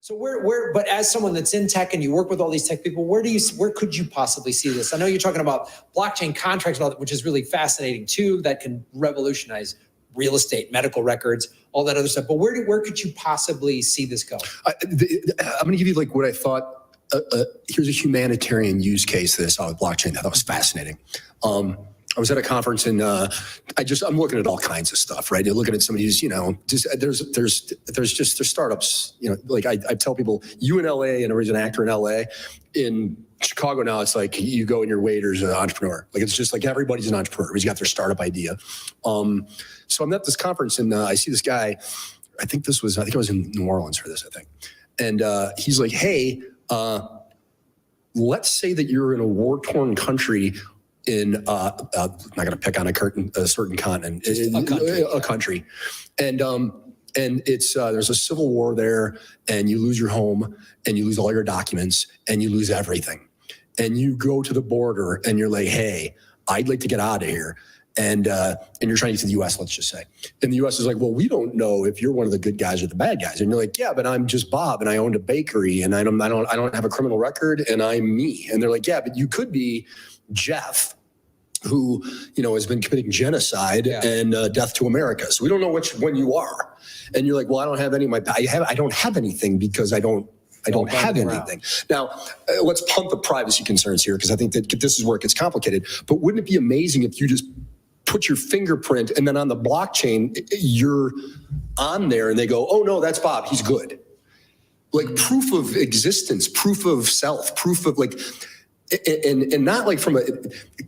So but as someone that's in tech and you work with all these tech people, where could you possibly see this? I know you're talking about blockchain contracts and all that, which is really fascinating too. That can revolutionize real estate, medical records, all that other stuff. But where could you possibly see this go? I'm going to give you like what I thought. Here's a humanitarian use case that I saw with blockchain. I thought was fascinating. I was at a conference and I'm looking at all kinds of stuff, right? You're looking at somebody who's, there's startups, like I tell people, you in LA, and there's an actor in LA. In Chicago now, it's like you go and your waiter's an entrepreneur. Like it's just like everybody's an entrepreneur. He's got their startup idea. So I'm at this conference and I see this guy. I think I was in New Orleans for this, I think. And he's like, hey, let's say that you're in a war-torn country in I'm not going to pick on a certain continent, a country, and it's there's a civil war there, and you lose your home, and you lose all your documents, and you lose everything, and you go to the border, and you're like, hey, I'd like to get out of here. And you're trying to get to the U.S., let's just say. And the U.S. is like, well, we don't know if you're one of the good guys or the bad guys. And you're like, yeah, but I'm just Bob, and I owned a bakery, and I don't have a criminal record, and I'm me. And they're like, yeah, but you could be Jeff, who has been committing genocide and death to America. So we don't know which one you are. And you're like, well, I don't have any of my. I don't have anything because I don't have anything. Now, let's punt the privacy concerns here because I think that this is where it gets complicated. But wouldn't it be amazing if you just put your fingerprint and then on the blockchain, you're on there and they go, oh, no, that's Bob. He's good. Like proof of existence, proof of self, proof of like, and not like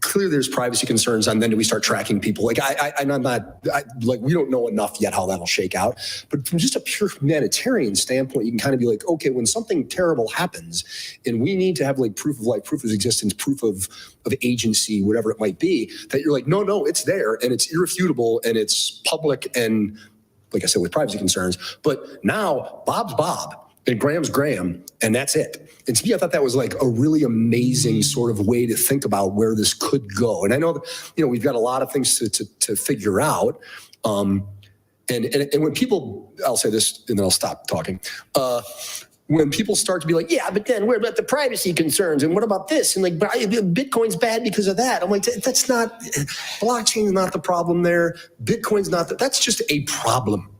clearly there's privacy concerns and then do we start tracking people? Like we don't know enough yet how that'll shake out. But from just a pure humanitarian standpoint, you can kind of be like, okay, when something terrible happens and we need to have like proof of life, proof of existence, proof of agency, whatever it might be, that you're like, no, it's there and it's irrefutable and it's public and like I said, with privacy concerns. But now Bob's Bob and Graham's Graham, and that's it. And to me, I thought that was like a really amazing sort of way to think about where this could go. And I know that, we've got a lot of things to figure out. And when people, I'll say this and then I'll stop talking. When people start to be like, yeah, but then what about the privacy concerns? And what about this? And like, Bitcoin's bad because of that. I'm like, that's not, blockchain is not the problem there. Bitcoin's not, that's just a problem.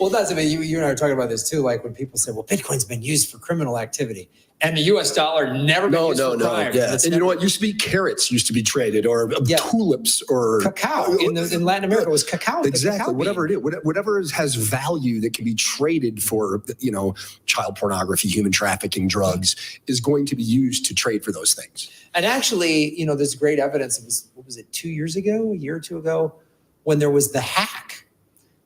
Well, you and I are talking about this too. Like when people say, well, Bitcoin's been used for criminal activity and the US dollar never been used for crime. Yeah. And you know what? Used to be carrots used to be traded or tulips or cacao. In Latin America, it was cacao. Exactly. Cacao whatever it is, whatever has value that can be traded for, child pornography, human trafficking, drugs is going to be used to trade for those things. And actually, there's great evidence. It was, what was it, a year or two ago, when there was the hack.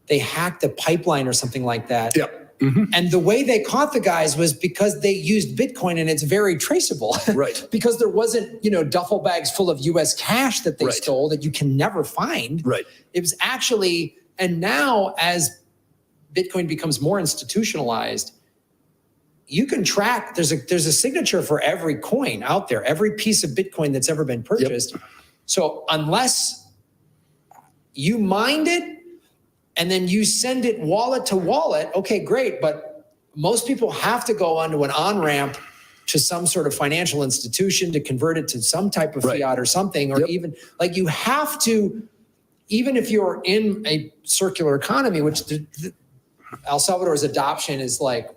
They hacked a pipeline or something like that. Yeah. Mm-hmm. And the way they caught the guys was because they used Bitcoin and it's very traceable. Right. Because there wasn't, duffel bags full of US cash that they stole that you can never find. Right. It was actually, and now as Bitcoin becomes more institutionalized, you can track, there's a signature for every coin out there, every piece of Bitcoin that's ever been purchased. Yep. So unless you mined it, and then you send it wallet to wallet, okay, great. But most people have to go onto an on-ramp to some sort of financial institution to convert it to some type of fiat or something, or even like you have to, even if you're in a circular economy, which El Salvador's adoption is like,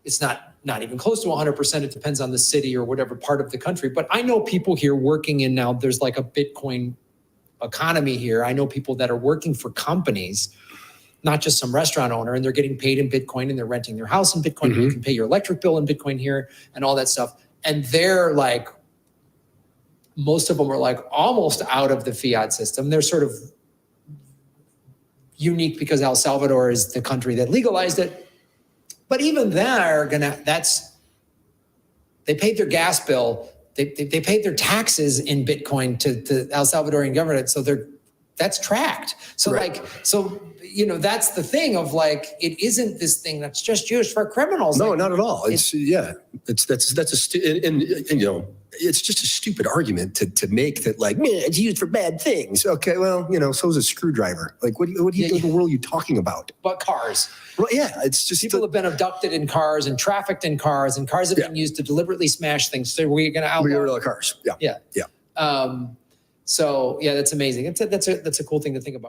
it's not even close to 100%. It depends on the city or whatever part of the country. But I know people here working in now, there's like a Bitcoin economy here. I know people that are working for companies, not just some restaurant owner, and they're getting paid in Bitcoin and they're renting their house in Bitcoin. Mm-hmm. You can pay your electric bill in Bitcoin here and all that stuff. And they're like, most of them are like almost out of the fiat system. They're sort of unique because El Salvador is the country that legalized it. But even they're they paid their gas bill. They paid their taxes in Bitcoin to the El Salvadorian government, so that's tracked. So that's the thing of like, it isn't this thing that's just used for criminals. No, like, not at all. it's just a stupid argument to make that like, man, it's used for bad things. Okay, well, so is a screwdriver. Like, what in the world are you talking about? But cars. Well, yeah, it's just people have been abducted in cars and trafficked in cars, and cars have been used to deliberately smash things. So we're going to outlaw. We're the cars. Yeah. So yeah, that's amazing. That's a cool thing to think about.